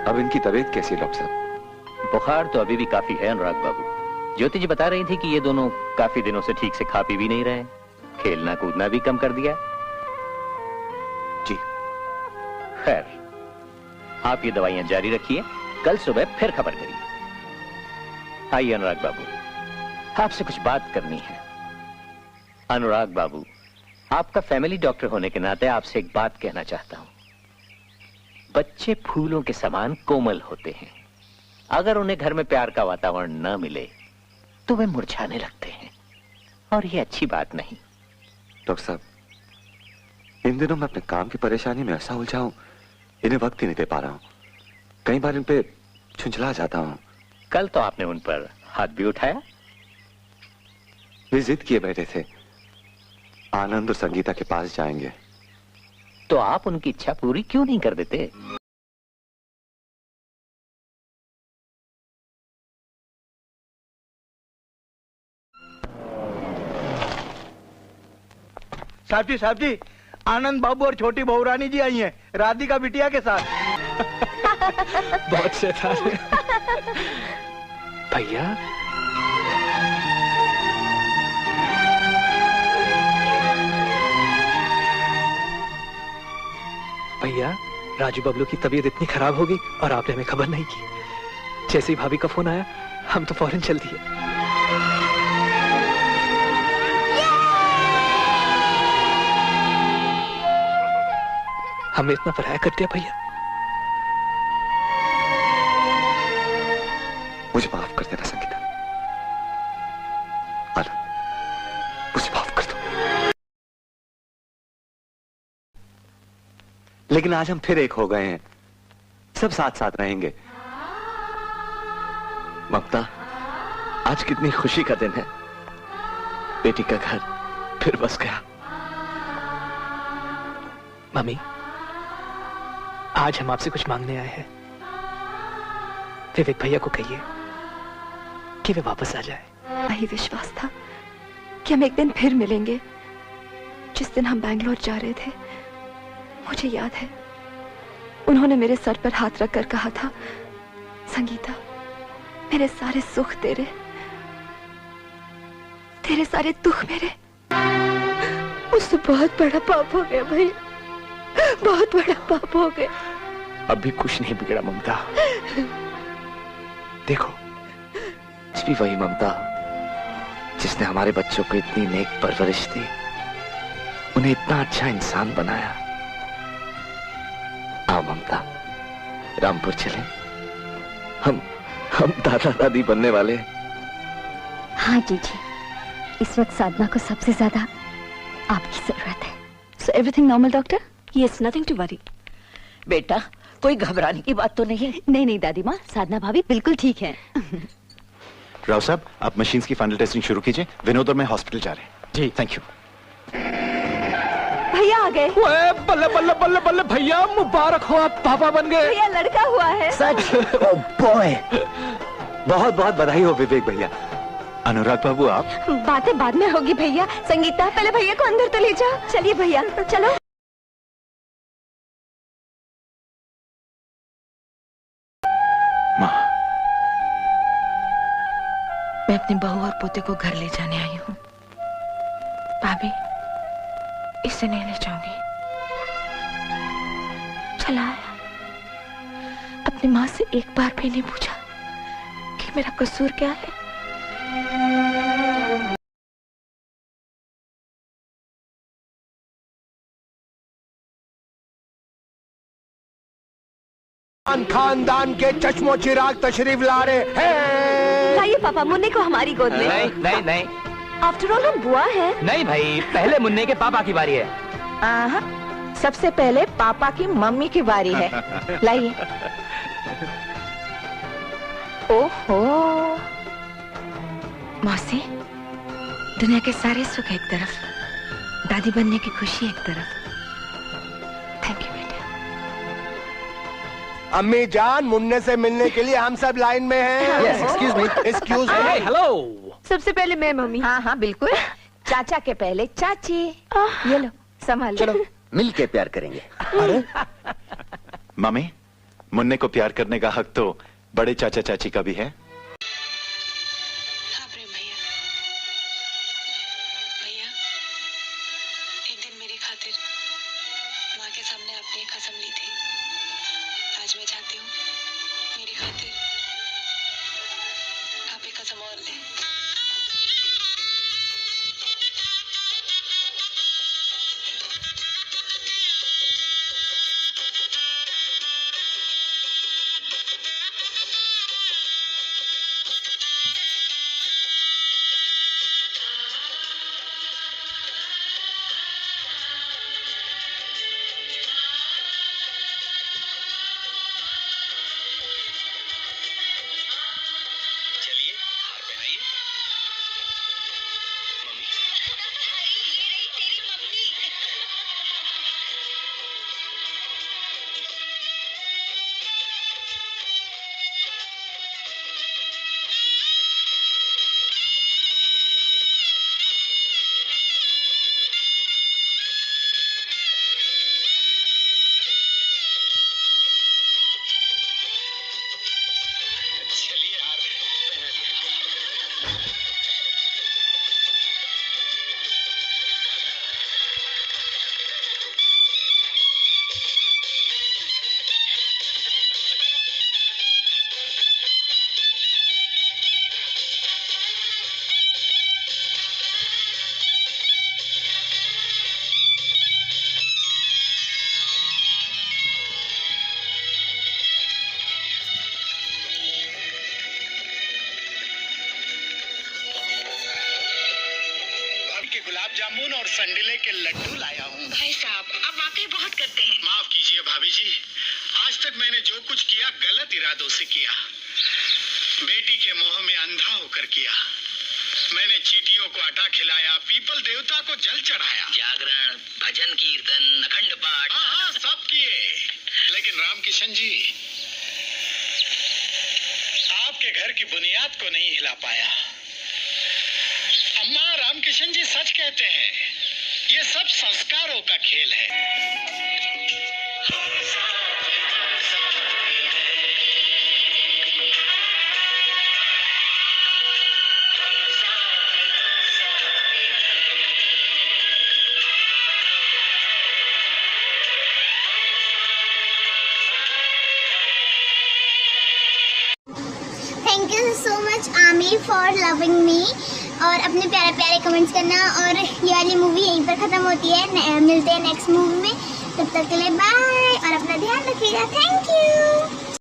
अब इनकी तबीयत कैसी है डॉक्टर साहब? बुखार तो अभी भी काफी है अनुराग बाबू। ज्योति जी बता रही थी कि ये दोनों काफी दिनों से ठीक से खा पी भी नहीं रहे, खेलना कूदना भी कम कर दिया। जी। खैर, आप ये दवाइयां जारी रखिए, कल सुबह फिर खबर करिए। आइए अनुराग बाबू, आपसे कुछ बात करनी है। अनुराग बाबू, आपका फैमिली डॉक्टर होने के नाते आपसे एक बात कहना चाहता हूं। बच्चे फूलों के समान कोमल होते हैं। अगर उन्हें घर में प्यार का वातावरण न मिले तो वे मुरझाने लगते हैं, और ये अच्छी बात नहीं। डॉक्टर साहब, इन दिनों मैं अपने काम की परेशानी में ऐसा उलझा हूं, इन्हें वक्त ही नहीं दे पा रहा हूं। कई बार इन पे झुंझला जाता हूं। कल तो आपने उन पर हाथ भी उठाया। वे जिद किए बैठे थे, आनंद और संगीता के पास जाएंगे। तो आप उनकी इच्छा पूरी क्यों नहीं कर देते? साहब जी, आनंद बाबू और छोटी बहुरानी जी आई हैं, राधिका बिटिया के साथ। बहुत शैतान है। भैया, भैया, राजू बबलू की तबीयत इतनी खराब होगी और आपने हमें खबर नहीं की। जैसे ही भाभी का फोन आया, हम तो फौरन चल दिए। हमें इतना पराया कर दिया भैया। मुझे माफ कर देना संगीता। आनंद, मुझे माफ कर दो। लेकिन आज हम फिर एक हो गए हैं, सब साथ साथ रहेंगे। ममता, आज कितनी खुशी का दिन है। बेटी का घर फिर बस गया। मम्मी, आज हम आपसे कुछ मांगने आए हैं। विवेक भैया को कहिए कि वे वापस आ जाए। वही विश्वास था कि हम एक दिन फिर मिलेंगे। जिस दिन हम बैंगलोर जा रहे थे, मुझे याद है, उन्होंने मेरे सर पर हाथ रखकर कहा था, संगीता, मेरे सारे सुख तेरे, तेरे सारे दुख मेरे। मुझसे बहुत बड़ा पाप हो गया भैया, बहुत बड़ा पाप हो गया। अब भी कुछ नहीं बिगड़ा ममता। देखो, आज भी वही ममता जिसने हमारे बच्चों को इतनी नेक परवरिश दी, उन्हें इतना अच्छा इंसान बनाया। आओ ममता, रामपुर चले। हम दादा दादी बनने वाले हैं। हाँ जीजी, इस वक्त साधना को सबसे ज्यादा आपकी जरूरत है। So everything normal, doctor? Yes, nothing to worry. बेटा, कोई घबराने की बात तो नहीं है? नहीं दादी माँ, साधना भाभी बिल्कुल ठीक है। राव साहब, आप मशीन्स की फाइनल टेस्टिंग शुरू कीजिए। विनोद और मैं हॉस्पिटल जा रहे हैं। जी, थैंक यू। भैया आ गए। बल्ले बल्ले बल्ले बल्ले भैया, मुबारक हो, आप पापा बन गए। भैया लड़का हुआ है। सच? ओह बॉय, बहुत बहुत बधाई हो विवेक भैया। अनुराग बाबू, आप? बातें बाद में होगी भैया। संगीता, पहले भैया को अंदर तो ले जाओ। चलिए भैया, चलो। माँ, मैं अपनी बहू और पोते को घर ले जाने आई हूँ। भाभी, इसे नहीं ले जाऊंगी। चला आया, अपनी माँ से एक बार भी नहीं पूछा कि मेरा कसूर क्या है। खानदान के चश्मो चिराग तशरीफ ला रहे हैं। लाइए पापा मुन्ने को हमारी गोद में। नहीं। आफ्टर ऑल हम बुआ है। नहीं भाई, पहले मुन्ने के पापा की बारी है। सबसे पहले पापा की मम्मी की बारी है। लाइए। ओहो, मौसी, दुनिया के सारे सुख एक तरफ, दादी बनने की खुशी एक तरफ। थैंक यू बेटा। अम्मी जान, मुन्ने से मिलने के लिए हम सब लाइन में हैं। Yes, excuse me. Excuse me. Hello. सबसे पहले मैं मम्मी। हाँ बिल्कुल। चाचा के पहले चाची। ये लो, संभाल। चलो मिल के प्यार करेंगे। अरे मम्मी, मुन्ने को प्यार करने का हक तो बड़े चाचा चाची का भी है। हाँ प्रेम भैया। भैया, एक दिन मेरी खातिर माँ के सामने आपने एक कसम ली थी। आज मैं चाहती हूँ मेरी खातिर आप एक कसम और लें। चलिए हार पहनाइए। मम्मी, अरे ये रही तेरी मम्मी। चलिए हार पहना दिया। भाभी के गुलाब जामुन और संडिले के लड्डू लाया हूँ। भाई साहब, आप वाकई बहुत करते हैं। माफ कीजिए भाभी जी, आज तक मैंने जो कुछ किया गलत इरादों से किया। बेटी के मोह में अंधा होकर किया। मैंने चींटियों को आटा खिलाया, पीपल देवता को जल चढ़ाया, जागरण, भजन कीर्तन, अखंड पाठ। हाँ सब किए। लेकिन रामकिशन जी, आपके घर की बुनियाद को नहीं हिला पाया। अम्मा, रामकिशन जी सच कहते हैं, ये सब संस्कारों का खेल है। Thank you so much Aamir for loving me, और अपने प्यारे प्यारे कमेंट्स करना। और ये वाली मूवी यहीं पर ख़त्म होती है। मिलते हैं नेक्स्ट मूवी में, तब तक के लिए बाय और अपना ध्यान रखिएगा। Thank you.